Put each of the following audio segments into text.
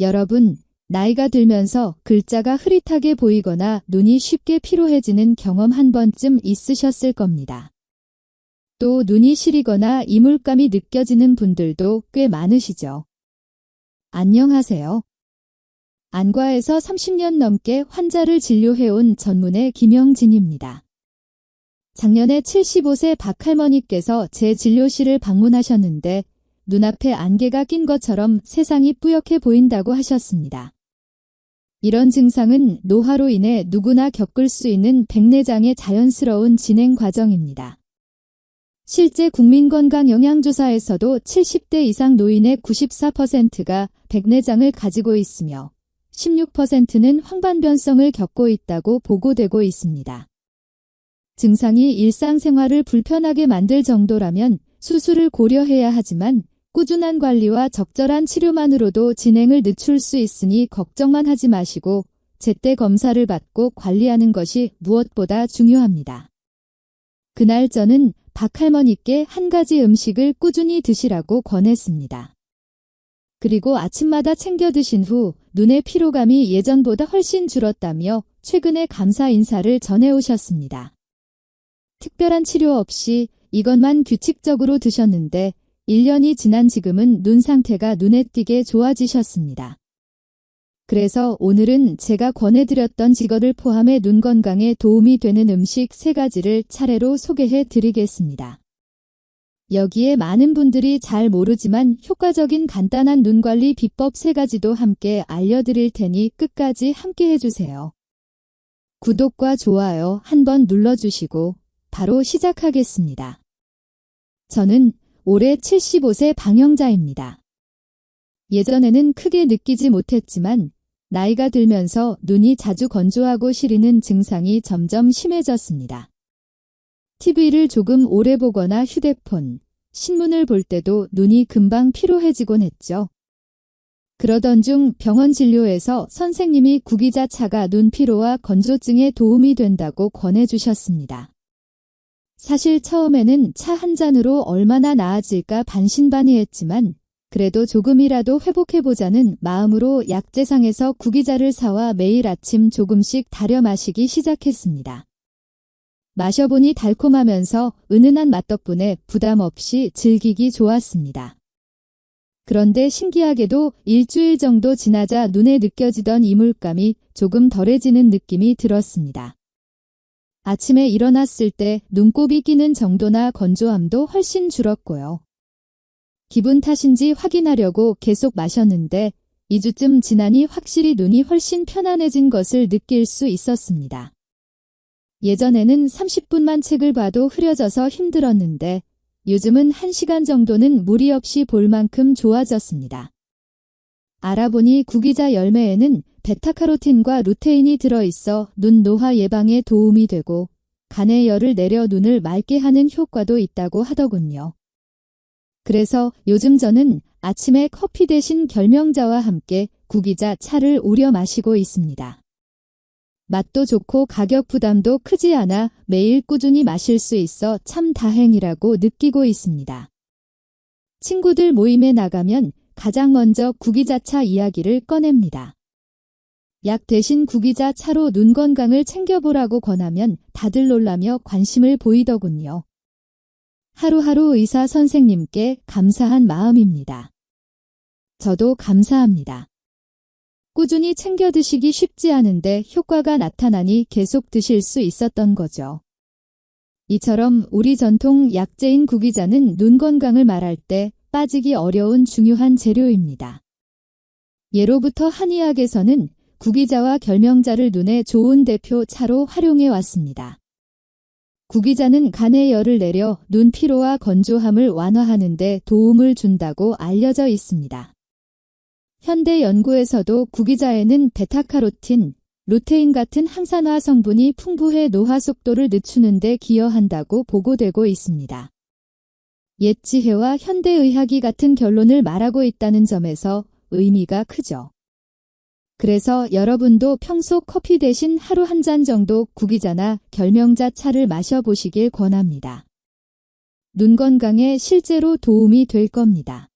여러분, 나이가 들면서 글자가 흐릿하게 보이거나 눈이 쉽게 피로해지는 경험 한 번쯤 있으셨을 겁니다. 또 눈이 시리거나 이물감이 느껴지는 분들도 꽤 많으시죠. 안녕하세요. 안과에서 30년 넘게 환자를 진료해온 전문의 김영진입니다. 작년에 75세 박할머니께서 제 진료실을 방문하셨는데 눈앞에 안개가 낀 것처럼 세상이 뿌옇게 보인다고 하셨습니다. 이런 증상은 노화로 인해 누구나 겪을 수 있는 백내장의 자연스러운 진행 과정입니다. 실제 국민건강영양조사에서도 70대 이상 노인의 94%가 백내장을 가지고 있으며 16%는 황반변성을 겪고 있다고 보고되고 있습니다. 증상이 일상생활을 불편하게 만들 정도라면 수술을 고려해야 하지만 꾸준한 관리와 적절한 치료만으로도 진행을 늦출 수 있으니 걱정만 하지 마시고 제때 검사를 받고 관리하는 것이 무엇보다 중요합니다. 그날 저는 박할머니께 한 가지 음식을 꾸준히 드시라고 권했습니다. 그리고 아침마다 챙겨 드신 후 눈의 피로감이 예전보다 훨씬 줄었다며 최근에 감사 인사를 전해오셨습니다. 특별한 치료 없이 이것만 규칙적으로 드셨는데 1년이 지난 지금은 눈 상태가 눈에 띄게 좋아지셨습니다. 그래서 오늘은 제가 권해드렸던 이것을 포함해 눈 건강에 도움이 되는 음식 3가지를 차례로 소개해 드리겠습니다. 여기에 많은 분들이 잘 모르지만 효과적인 간단한 눈관리 비법 3가지도 함께 알려드릴 테니 끝까지 함께 해주세요. 구독과 좋아요 한번 눌러주시고 바로 시작하겠습니다. 저는 올해 75세 방영자입니다. 예전에는 크게 느끼지 못했지만 나이가 들면서 눈이 자주 건조하고 시리는 증상이 점점 심해졌습니다. TV를 조금 오래 보거나 휴대폰, 신문을 볼 때도 눈이 금방 피로해지곤 했죠. 그러던 중 병원 진료에서 선생님이 구기자차가 눈 피로와 건조증에 도움이 된다고 권해주셨습니다. 사실 처음에는 차 한 잔으로 얼마나 나아질까 반신반의했지만 그래도 조금이라도 회복해보자는 마음으로 약재상에서 구기자를 사와 매일 아침 조금씩 달여 마시기 시작했습니다. 마셔보니 달콤하면서 은은한 맛 덕분에 부담 없이 즐기기 좋았습니다. 그런데 신기하게도 일주일 정도 지나자 눈에 느껴지던 이물감이 조금 덜해지는 느낌이 들었습니다. 아침에 일어났을 때 눈곱이 끼는 정도나 건조함도 훨씬 줄었고요. 기분 탓인지 확인하려고 계속 마셨는데 2주쯤 지나니 확실히 눈이 훨씬 편안해진 것을 느낄 수 있었습니다. 예전에는 30분만 책을 봐도 흐려져서 힘들었는데 요즘은 1시간 정도는 무리 없이 볼 만큼 좋아졌습니다. 알아보니 구기자 열매에는 베타카로틴과 루테인이 들어있어 눈 노화 예방에 도움이 되고 간의 열을 내려 눈을 맑게 하는 효과도 있다고 하더군요. 그래서 요즘 저는 아침에 커피 대신 결명자와 함께 구기자 차를 우려 마시고 있습니다. 맛도 좋고 가격 부담도 크지 않아 매일 꾸준히 마실 수 있어 참 다행이라고 느끼고 있습니다. 친구들 모임에 나가면 가장 먼저 구기자차 이야기를 꺼냅니다. 약 대신 구기자 차로 눈 건강을 챙겨보라고 권하면 다들 놀라며 관심을 보이더군요. 하루하루 의사 선생님께 감사한 마음입니다. 저도 감사합니다. 꾸준히 챙겨 드시기 쉽지 않은데 효과가 나타나니 계속 드실 수 있었던 거죠. 이처럼 우리 전통 약재인 구기자는 눈 건강을 말할 때 빠지기 어려운 중요한 재료입니다. 예로부터 한의학에서는 구기자와 결명자를 눈에 좋은 대표 차로 활용해 왔습니다. 구기자는 간의 열을 내려 눈 피로와 건조함을 완화하는 데 도움을 준다고 알려져 있습니다. 현대 연구에서도 구기자에는 베타카로틴, 루테인 같은 항산화 성분이 풍부해 노화 속도를 늦추는 데 기여한다고 보고되고 있습니다. 옛 지혜와 현대의학이 같은 결론을 말하고 있다는 점에서 의미가 크죠. 그래서 여러분도 평소 커피 대신 하루 한 잔 정도 구기자나 결명자 차를 마셔보시길 권합니다. 눈 건강에 실제로 도움이 될 겁니다.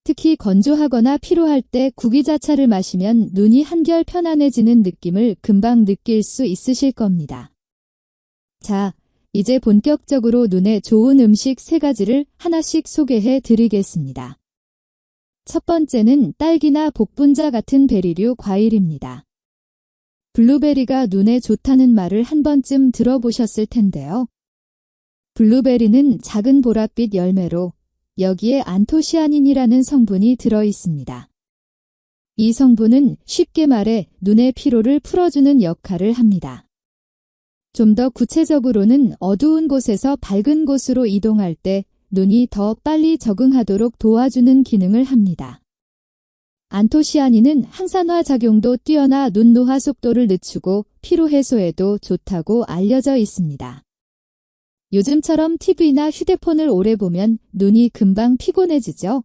특히 건조하거나 피로할 때 구기자차를 마시면 눈이 한결 편안해지는 느낌을 금방 느낄 수 있으실 겁니다. 자, 이제 본격적으로 눈에 좋은 음식 3가지를 하나씩 소개해 드리겠습니다. 첫 번째는 딸기나 복분자 같은 베리류 과일입니다. 블루베리가 눈에 좋다는 말을 한 번쯤 들어보셨을 텐데요. 블루베리는 작은 보랏빛 열매로 여기에 안토시아닌이라는 성분이 들어 있습니다. 이 성분은 쉽게 말해 눈의 피로를 풀어주는 역할을 합니다. 좀 더 구체적으로는 어두운 곳에서 밝은 곳으로 이동할 때 눈이 더 빨리 적응하도록 도와주는 기능을 합니다. 안토시아닌은 항산화 작용도 뛰어나 눈 노화 속도를 늦추고 피로 해소에도 좋다고 알려져 있습니다. 요즘처럼 TV나 휴대폰을 오래 보면 눈이 금방 피곤해지죠?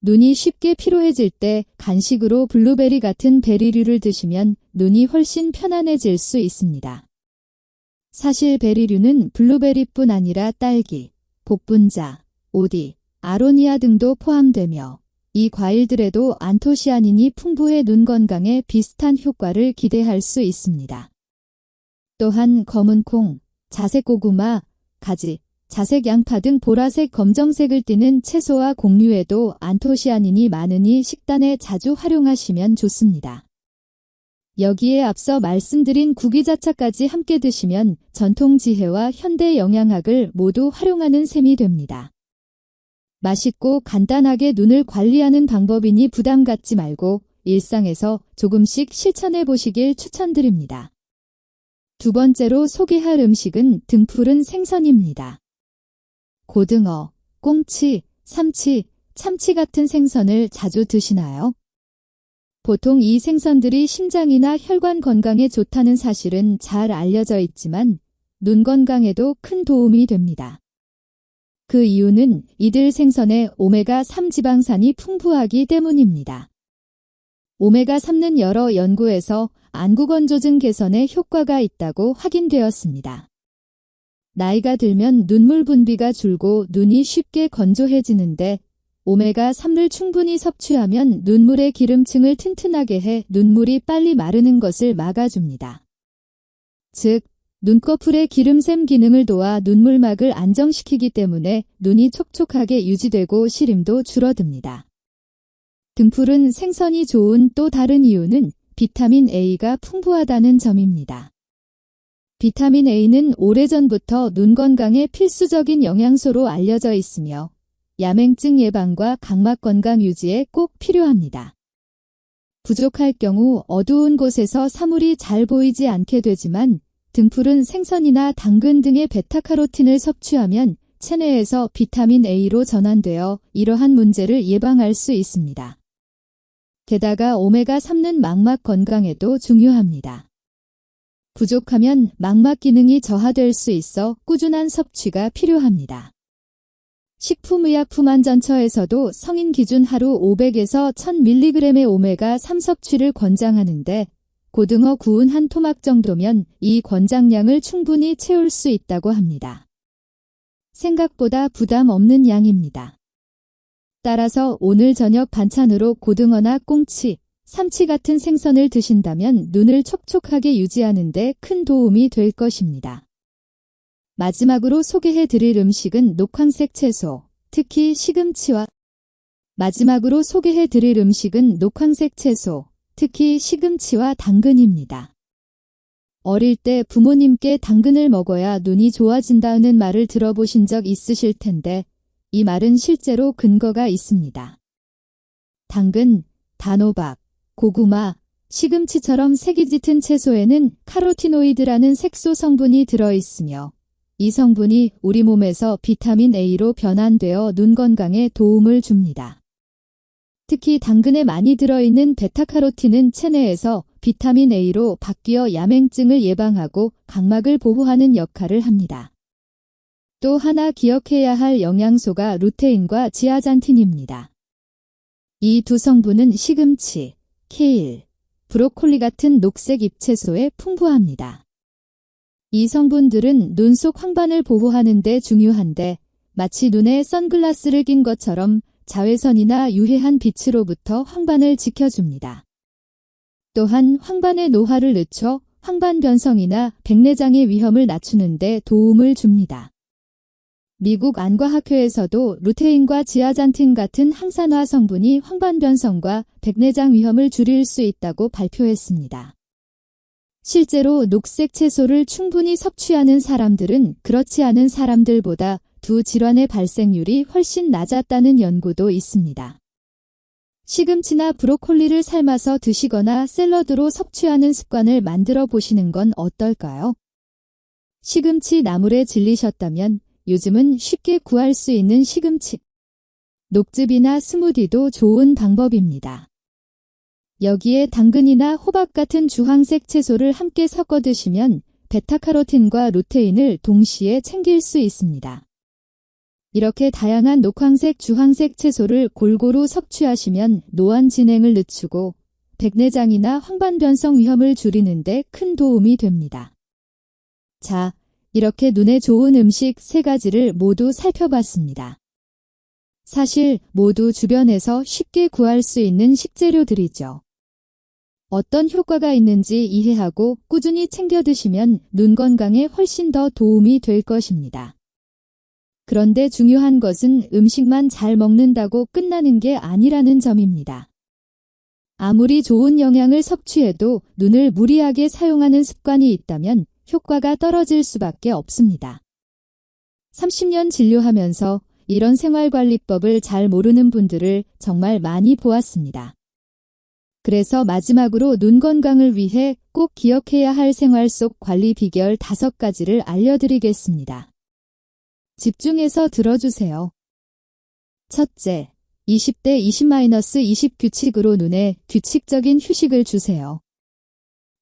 눈이 쉽게 피로해질 때 간식으로 블루베리 같은 베리류를 드시면 눈이 훨씬 편안해질 수 있습니다. 사실 베리류는 블루베리뿐 아니라 딸기, 복분자, 오디, 아로니아 등도 포함되며 이 과일들에도 안토시아닌이 풍부해 눈 건강에 비슷한 효과를 기대할 수 있습니다. 또한 검은 콩, 자색 고구마, 가지, 자색 양파 등 보라색, 검정색을 띠는 채소와 곡류에도 안토시아닌이 많으니 식단에 자주 활용하시면 좋습니다. 여기에 앞서 말씀드린 구기자차까지 함께 드시면 전통지혜와 현대 영양학을 모두 활용하는 셈이 됩니다. 맛있고 간단하게 눈을 관리하는 방법이니 부담 갖지 말고 일상에서 조금씩 실천해 보시길 추천드립니다. 두 번째로 소개할 음식은 등푸른 생선입니다. 고등어, 꽁치, 삼치, 참치 같은 생선을 자주 드시나요? 보통 이 생선들이 심장이나 혈관 건강에 좋다는 사실은 잘 알려져 있지만 눈 건강에도 큰 도움이 됩니다. 그 이유는 이들 생선에 오메가3 지방산이 풍부하기 때문입니다. 오메가3는 여러 연구에서 안구건조증 개선에 효과가 있다고 확인되었습니다. 나이가 들면 눈물 분비가 줄고 눈이 쉽게 건조해지는데 오메가3를 충분히 섭취하면 눈물의 기름층을 튼튼하게 해 눈물이 빨리 마르는 것을 막아줍니다. 즉, 눈꺼풀의 기름샘 기능을 도와 눈물막을 안정시키기 때문에 눈이 촉촉하게 유지되고 시림도 줄어듭니다. 등푸른 생선이 좋은 또 다른 이유는 비타민 A가 풍부하다는 점입니다. 비타민 A는 오래전부터 눈 건강에 필수적인 영양소로 알려져 있으며 야맹증 예방과 각막 건강 유지에 꼭 필요합니다. 부족할 경우 어두운 곳에서 사물이 잘 보이지 않게 되지만 등푸른 생선이나 당근 등의 베타카로틴을 섭취하면 체내에서 비타민 A로 전환되어 이러한 문제를 예방할 수 있습니다. 게다가 오메가3는 망막 건강에도 중요합니다. 부족하면 망막 기능이 저하될 수 있어 꾸준한 섭취가 필요합니다. 식품의약품안전처에서도 성인 기준 하루 500에서 1000mg의 오메가3 섭취를 권장하는데 고등어 구운 한 토막 정도면 이 권장량을 충분히 채울 수 있다고 합니다. 생각보다 부담 없는 양입니다. 따라서 오늘 저녁 반찬으로 고등어나 꽁치, 삼치 같은 생선을 드신다면 눈을 촉촉하게 유지하는 데 큰 도움이 될 것입니다. 마지막으로 소개해드릴 음식은 녹황색 채소, 특히 시금치와 당근입니다. 어릴 때 부모님께 당근을 먹어야 눈이 좋아진다는 말을 들어보신 적 있으실 텐데 이 말은 실제로 근거가 있습니다. 당근, 단호박, 고구마, 시금치처럼 색이 짙은 채소에는 카로티노이드라는 색소 성분이 들어있으며 이 성분이 우리 몸에서 비타민 A로 변환되어 눈 건강에 도움을 줍니다. 특히 당근에 많이 들어있는 베타카로틴은 체내에서 비타민 A로 바뀌어 야맹증을 예방하고 각막을 보호하는 역할을 합니다. 또 하나 기억해야 할 영양소가 루테인과 지아잔틴입니다. 이 두 성분은 시금치, 케일, 브로콜리 같은 녹색 잎채소에 풍부합니다. 이 성분들은 눈 속 황반을 보호하는 데 중요한데 마치 눈에 선글라스를 낀 것처럼 자외선이나 유해한 빛으로부터 황반을 지켜줍니다. 또한 황반의 노화를 늦춰 황반 변성이나 백내장의 위험을 낮추는 데 도움을 줍니다. 미국 안과학회에서도 루테인과 지아잔틴 같은 항산화 성분이 황반 변성과 백내장 위험을 줄일 수 있다고 발표했습니다. 실제로 녹색 채소를 충분히 섭취하는 사람들은 그렇지 않은 사람들보다 두 질환의 발생률이 훨씬 낮았다는 연구도 있습니다. 시금치나 브로콜리를 삶아서 드시거나 샐러드로 섭취하는 습관을 만들어 보시는 건 어떨까요? 시금치 나물에 질리셨다면 요즘은 쉽게 구할 수 있는 시금치 녹즙이나 스무디도 좋은 방법입니다. 여기에 당근이나 호박 같은 주황색 채소를 함께 섞어 드시면 베타카로틴과 루테인을 동시에 챙길 수 있습니다. 이렇게 다양한 녹황색, 주황색 채소를 골고루 섭취하시면 노안 진행을 늦추고 백내장이나 황반 변성 위험을 줄이는 데 큰 도움이 됩니다. 자, 이렇게 눈에 좋은 음식 3가지를 모두 살펴봤습니다. 사실 모두 주변에서 쉽게 구할 수 있는 식재료들이죠. 어떤 효과가 있는지 이해하고 꾸준히 챙겨 드시면 눈 건강에 훨씬 더 도움이 될 것입니다. 그런데 중요한 것은 음식만 잘 먹는다고 끝나는 게 아니라는 점입니다. 아무리 좋은 영양을 섭취해도 눈을 무리하게 사용하는 습관이 있다면 효과가 떨어질 수밖에 없습니다. 30년 진료하면서 이런 생활관리법을 잘 모르는 분들을 정말 많이 보았습니다. 그래서 마지막으로 눈 건강을 위해 꼭 기억해야 할 생활 속 관리 비결 5가지를 알려드리겠습니다. 집중해서 들어주세요. 첫째, 20대 20-20 규칙으로 눈에 규칙적인 휴식을 주세요.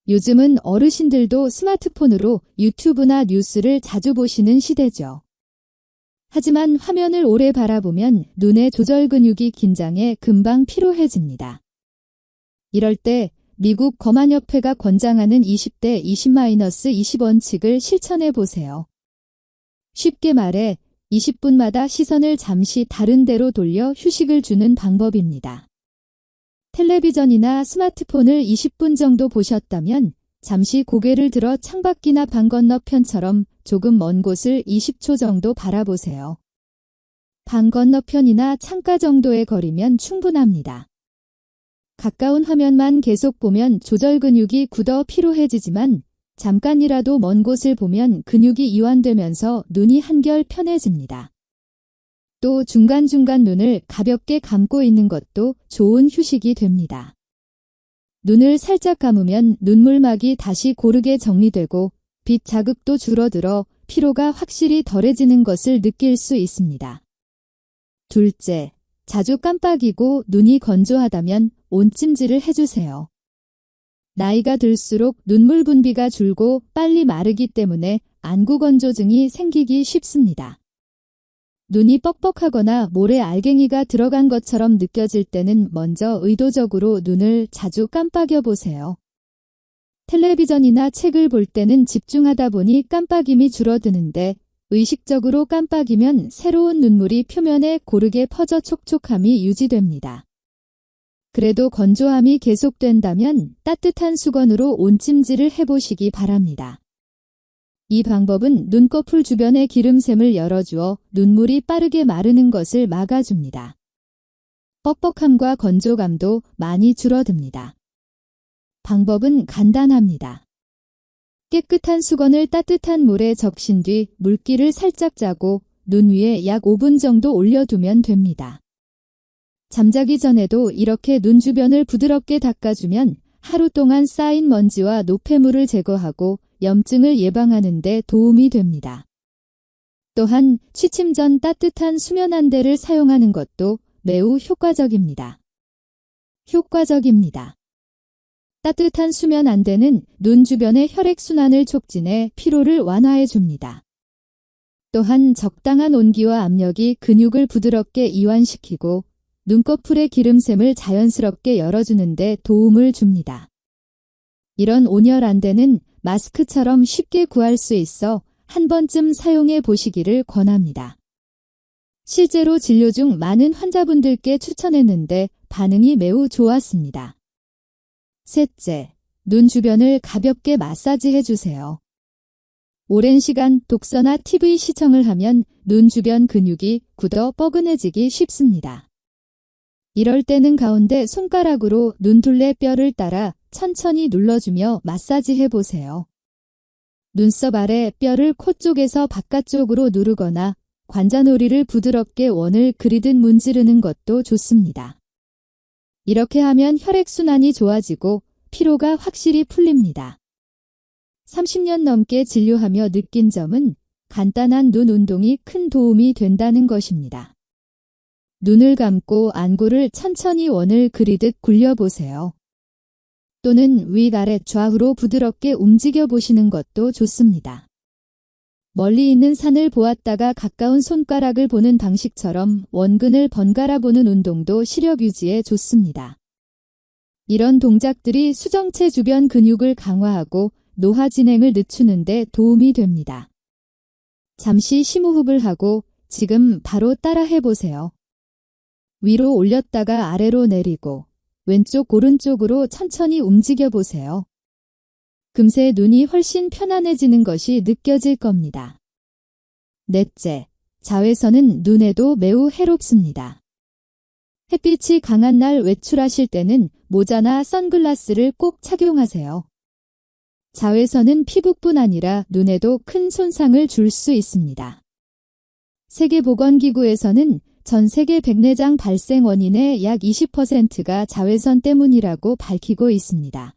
요즘은 어르신들도 스마트폰으로 유튜브나 뉴스를 자주 보시는 시대죠. 하지만 화면을 오래 바라보면 눈의 조절 근육이 긴장해 금방 피로해집니다. 이럴 때 미국 검안협회가 권장하는 20대 20-20 원칙을 실천해 보세요. 쉽게 말해 20분마다 시선을 잠시 다른 데로 돌려 휴식을 주는 방법입니다. 텔레비전이나 스마트폰을 20분 정도 보셨다면 잠시 고개를 들어 창밖이나 방 건너편처럼 조금 먼 곳을 20초 정도 바라보세요. 방 건너편이나 창가 정도의 거리면 충분합니다. 가까운 화면만 계속 보면 조절 근육이 굳어 피로해지지만 잠깐이라도 먼 곳을 보면 근육이 이완되면서 눈이 한결 편해집니다. 또 중간중간 눈을 가볍게 감고 있는 것도 좋은 휴식이 됩니다. 눈을 살짝 감으면 눈물막이 다시 고르게 정리되고 빛 자극도 줄어들어 피로가 확실히 덜해지는 것을 느낄 수 있습니다. 둘째, 자주 깜빡이고 눈이 건조하다면 온찜질을 해주세요. 나이가 들수록 눈물 분비가 줄고 빨리 마르기 때문에 안구건조증이 생기기 쉽습니다. 눈이 뻑뻑하거나 모래 알갱이가 들어간 것처럼 느껴질 때는 먼저 의도적으로 눈을 자주 깜빡여 보세요. 텔레비전이나 책을 볼 때는 집중하다 보니 깜빡임이 줄어드는데 의식적으로 깜빡이면 새로운 눈물이 표면에 고르게 퍼져 촉촉함이 유지됩니다. 그래도 건조함이 계속된다면 따뜻한 수건으로 온찜질을 해보시기 바랍니다. 이 방법은 눈꺼풀 주변의 기름샘을 열어주어 눈물이 빠르게 마르는 것을 막아줍니다. 뻑뻑함과 건조감도 많이 줄어듭니다. 방법은 간단합니다. 깨끗한 수건을 따뜻한 물에 적신 뒤 물기를 살짝 짜고 눈 위에 약 5분 정도 올려두면 됩니다. 잠자기 전에도 이렇게 눈 주변을 부드럽게 닦아주면 하루 동안 쌓인 먼지와 노폐물을 제거하고 염증을 예방하는 데 도움이 됩니다. 또한 취침 전 따뜻한 수면 안대를 사용하는 것도 매우 효과적입니다. 따뜻한 수면 안대는 눈 주변의 혈액순환을 촉진해 피로를 완화해 줍니다. 또한 적당한 온기와 압력이 근육을 부드럽게 이완시키고 눈꺼풀의 기름샘을 자연스럽게 열어주는 데 도움을 줍니다. 이런 온열 안대는 마스크처럼 쉽게 구할 수 있어 한 번쯤 사용해 보시기를 권합니다. 실제로 진료 중 많은 환자분들께 추천했는데 반응이 매우 좋았습니다. 셋째, 눈 주변을 가볍게 마사지해 주세요. 오랜 시간 독서나 TV 시청을 하면 눈 주변 근육이 굳어 뻐근해지기 쉽습니다. 이럴 때는 가운데 손가락으로 눈둘레 뼈를 따라 천천히 눌러주며 마사지해 보세요. 눈썹 아래 뼈를 코 쪽에서 바깥쪽으로 누르거나 관자놀이를 부드럽게 원을 그리듯 문지르는 것도 좋습니다. 이렇게 하면 혈액순환이 좋아지고 피로가 확실히 풀립니다. 30년 넘게 진료하며 느낀 점은 간단한 눈 운동이 큰 도움이 된다는 것입니다. 눈을 감고 안구를 천천히 원을 그리듯 굴려보세요. 또는 위아래 좌우로 부드럽게 움직여 보시는 것도 좋습니다. 멀리 있는 산을 보았다가 가까운 손가락을 보는 방식처럼 원근을 번갈아 보는 운동도 시력 유지에 좋습니다. 이런 동작들이 수정체 주변 근육을 강화하고 노화 진행을 늦추는 데 도움이 됩니다. 잠시 심호흡을 하고 지금 바로 따라 해보세요. 위로 올렸다가 아래로 내리고 왼쪽 오른쪽으로 천천히 움직여 보세요. 금세 눈이 훨씬 편안해지는 것이 느껴질 겁니다. 넷째, 자외선은 눈에도 매우 해롭습니다. 햇빛이 강한 날 외출하실 때는 모자나 선글라스를 꼭 착용하세요. 자외선은 피부뿐 아니라 눈에도 큰 손상을 줄 수 있습니다. 세계보건기구에서는 전 세계 백내장 발생 원인의 약 20%가 자외선 때문이라고 밝히고 있습니다.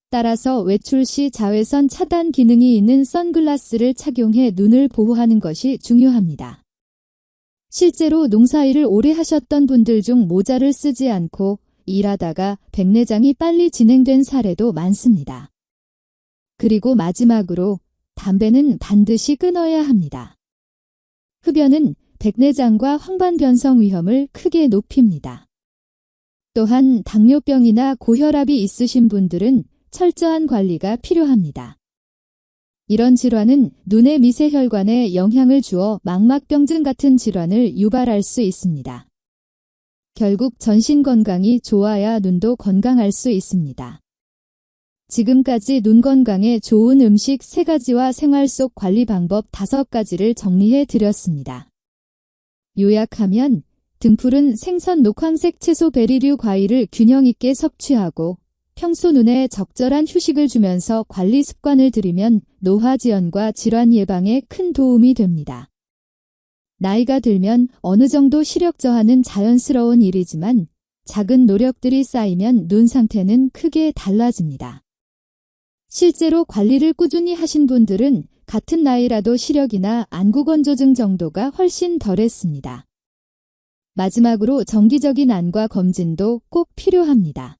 따라서 외출 시 자외선 차단 기능이 있는 선글라스를 착용해 눈을 보호하는 것이 중요합니다. 실제로 농사일을 오래 하셨던 분들 중 모자를 쓰지 않고 일하다가 백내장이 빨리 진행된 사례도 많습니다. 그리고 마지막으로 담배는 반드시 끊어야 합니다. 흡연은 백내장과 황반변성 위험을 크게 높입니다. 또한 당뇨병이나 고혈압이 있으신 분들은 철저한 관리가 필요합니다. 이런 질환은 눈의 미세혈관에 영향을 주어 망막병증 같은 질환을 유발할 수 있습니다. 결국 전신 건강이 좋아야 눈도 건강할 수 있습니다. 지금까지 눈 건강에 좋은 음식 3가지와 생활 속 관리 방법 5가지를 정리해 드렸습니다. 요약하면 등푸른 생선 녹황색 채소 베리류 과일을 균형 있게 섭취하고 평소 눈에 적절한 휴식을 주면서 관리 습관을 들이면 노화 지연과 질환 예방에 큰 도움이 됩니다. 나이가 들면 어느 정도 시력 저하는 자연스러운 일이지만 작은 노력들이 쌓이면 눈 상태는 크게 달라집니다. 실제로 관리를 꾸준히 하신 분들은 같은 나이라도 시력이나 안구 건조증 정도가 훨씬 덜했습니다. 마지막으로 정기적인 안과 검진도 꼭 필요합니다.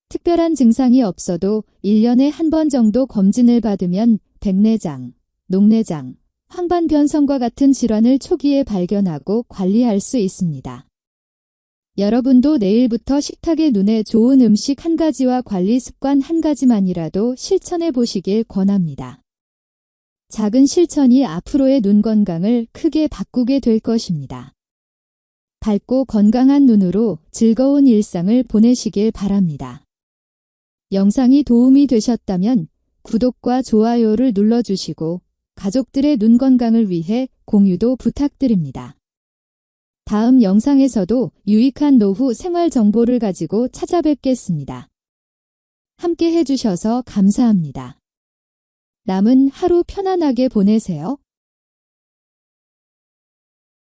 특별한 증상이 없어도 1년에 한 번 정도 검진을 받으면 백내장, 녹내장, 황반변성과 같은 질환을 초기에 발견하고 관리할 수 있습니다. 여러분도 내일부터 식탁에 눈에 좋은 음식 1가지와 관리 습관 1가지만이라도 실천해 보시길 권합니다. 작은 실천이 앞으로의 눈 건강을 크게 바꾸게 될 것입니다. 밝고 건강한 눈으로 즐거운 일상을 보내시길 바랍니다. 영상이 도움이 되셨다면 구독과 좋아요를 눌러주시고 가족들의 눈 건강을 위해 공유도 부탁드립니다. 다음 영상에서도 유익한 노후 생활 정보를 가지고 찾아뵙겠습니다. 함께 해주셔서 감사합니다. 남은 하루 편안하게 보내세요.